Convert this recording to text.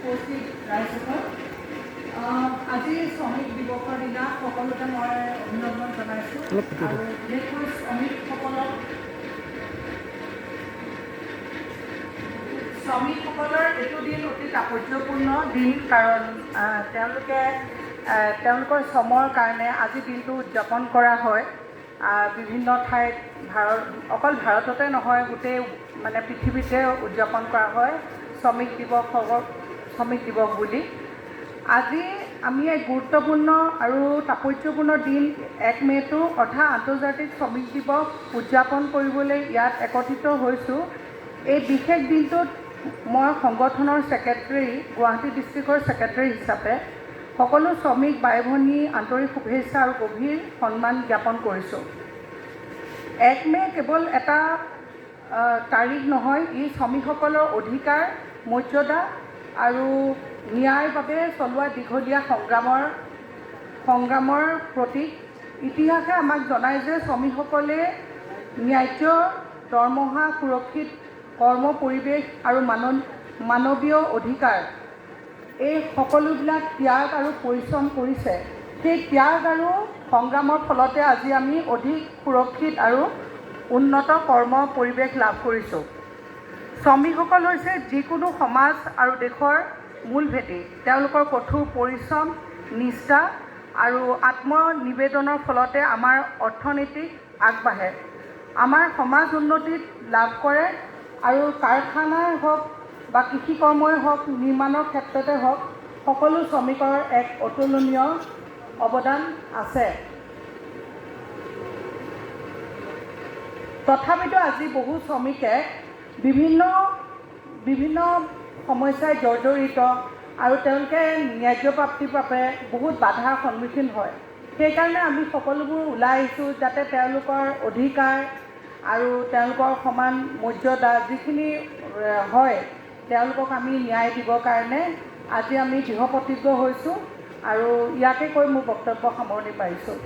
উপস্থিত ৰাইজসকল, আজি শ্ৰমিক দিৱসৰ দিনা সকলোকে মই অভিনন্দন জনাইছোঁ আৰু বিশেষকৈ শ্ৰমিকসকলৰ এইটো দিন অতি তাৎপৰ্যপূৰ্ণ দিন, কাৰণ তেওঁলোকৰ শ্ৰমৰ কাৰণে আজি দিনটো উদযাপন কৰা হয়। বিভিন্ন ঠাইত অকল ভাৰততে নহয়, গোটেই পৃথিৱীতে উদযাপন কৰা হয় শ্ৰমিক দিৱস বুলি। আজি আমি এক গুৰুত্বপূৰ্ণ আৰু তাৎপৰ্যপূৰ্ণ দিন 1 মে'টো অৰ্থাৎ আন্তৰ্জাতিক শ্ৰমিক দিৱস উদযাপন কৰিবলৈ ইয়াত একত্ৰিত হৈছোঁ। এই বিশেষ দিনটোত মই সংগঠনৰ ছেক্ৰেটাৰী, গুৱাহাটী ডিষ্ট্ৰিক্টৰ ছেক্ৰেটাৰী হিচাপে সকলো শ্ৰমিক বাই ভনী আন্তৰিক শুভেচ্ছা আৰু গভীৰ সন্মান জ্ঞাপন কৰিছোঁ। 1 মে' কেৱল এটা তাৰিখ নহয়, ই শ্ৰমিকসকলৰ অধিকাৰ, মৰ্যাদা আৰু ন্যায়ৰ বাবে চলোৱা দীঘলীয়া সংগ্ৰামৰ প্ৰতীক। ইতিহাসে আমাক জনায় যে শ্ৰমিকসকলে ন্যায্য দৰমহা, সুৰক্ষিত কৰ্ম পৰিৱেশ আৰু মানৱীয় অধিকাৰ, এই সকলোবিলাক ত্যাগ আৰু পৰিশ্ৰম কৰিছে। সেই ত্যাগ আৰু সংগ্ৰামৰ ফলতে আজি আমি অধিক সুৰক্ষিত আৰু উন্নত কৰ্ম পৰিৱেশ লাভ কৰিছোঁ। শ্ৰমিকসকল হৈছে যিকোনো সমাজ আৰু দেশৰ মূল ভেটি। তেওঁলোকৰ কঠোৰ পৰিশ্ৰম, নিষ্ঠা আৰু আত্মনিবেদনৰ ফলতে আমাৰ অৰ্থনীতি আগবাঢ়ে, আমাৰ সমাজ উন্নতিত লাভ কৰে আৰু কাৰখানাই হওক বা কৃষি কৰ্মই হওক, নিৰ্মাণৰ ক্ষেত্ৰতে হওক, সকলো শ্ৰমিকৰ এক অতুলনীয় অৱদান আছে। তথাপিতো আজি বহু শ্ৰমিকে বিভিন্ন সমস্যাই জৰ্জৰিত আৰু তেওঁলোকে ন্যায্য প্ৰাপ্তিৰ বাবে বহুত বাধাৰ সন্মুখীন হয়। সেইকাৰণে আমি সকলোবোৰ ওলাই আহিছোঁ যাতে তেওঁলোকৰ অধিকাৰ আৰু তেওঁলোকৰ সমান মৰ্যাদা যিখিনি হয়, তেওঁলোকক আমি ন্যায় দিবৰ কাৰণে আজি আমি দৃঢ় প্ৰতিজ্ঞ হৈছোঁ আৰু ইয়াকে কৈ মোৰ বক্তব্য সামৰণি মাৰিছোঁ।